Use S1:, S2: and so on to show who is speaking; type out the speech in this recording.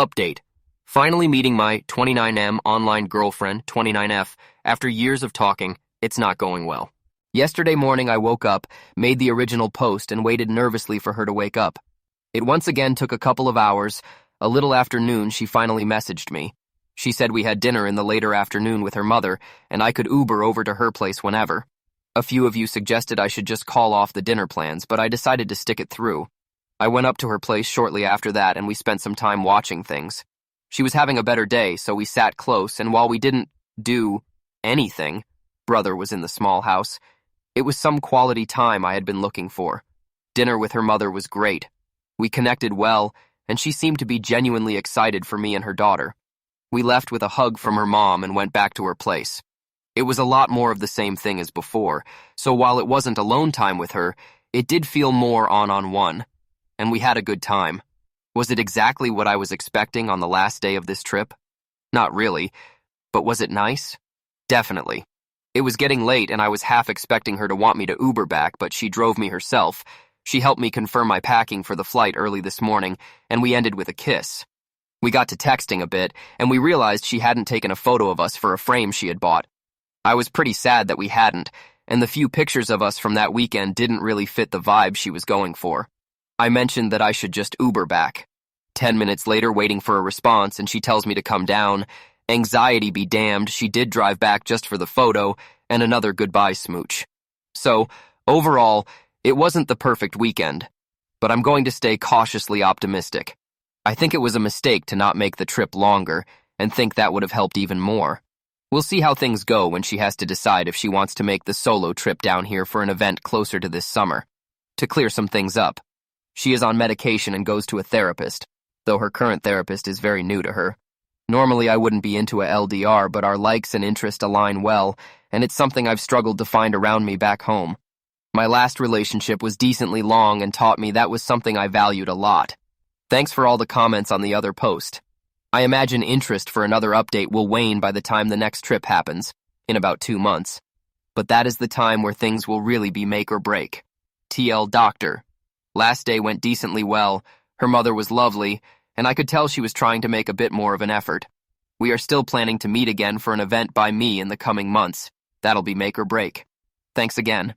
S1: Update. Finally meeting my 29M online girlfriend, 29F, after years of talking. It's not going well. Yesterday morning I woke up, made the original post, and waited nervously for her to wake up. It once again took a couple of hours. A little after noon, she finally messaged me. She said we had dinner in the later afternoon with her mother, and I could Uber over to her place whenever. A few of you suggested I should just call off the dinner plans, but I decided to stick it through. I went up to her place shortly after that, and we spent some time watching things. She was having a better day, so we sat close, and while we didn't do anything, brother was in the small house, it was some quality time I had been looking for. Dinner with her mother was great. We connected well, and she seemed to be genuinely excited for me and her daughter. We left with a hug from her mom and went back to her place. It was a lot more of the same thing as before, so while it wasn't alone time with her, it did feel more on-on-one. And we had a good time. Was it exactly what I was expecting on the last day of this trip? Not really, but was it nice? Definitely. It was getting late and I was half expecting her to want me to Uber back, but she drove me herself. She helped me confirm my packing for the flight early this morning, and we ended with a kiss. We got to texting a bit, and we realized she hadn't taken a photo of us for a frame she had bought. I was pretty sad that we hadn't, and the few pictures of us from that weekend didn't really fit the vibe she was going for. I mentioned that I should just Uber back. 10 minutes later, waiting for a response, and she tells me to come down. Anxiety be damned, she did drive back just for the photo and another goodbye smooch. So, overall, it wasn't the perfect weekend, but I'm going to stay cautiously optimistic. I think it was a mistake to not make the trip longer, and think that would have helped even more. We'll see how things go when she has to decide if she wants to make the solo trip down here for an event closer to this summer. To clear some things up, she is on medication and goes to a therapist, though her current therapist is very new to her. Normally I wouldn't be into a LDR, but our likes and interests align well, and it's something I've struggled to find around me back home. My last relationship was decently long and taught me that was something I valued a lot. Thanks for all the comments on the other post. I imagine interest for another update will wane by the time the next trip happens, in about 2 months. But that is the time where things will really be make or break. TL Doctor. Last day went decently well, her mother was lovely, and I could tell she was trying to make a bit more of an effort. We are still planning to meet again for an event by me in the coming months. That'll be make or break. Thanks again.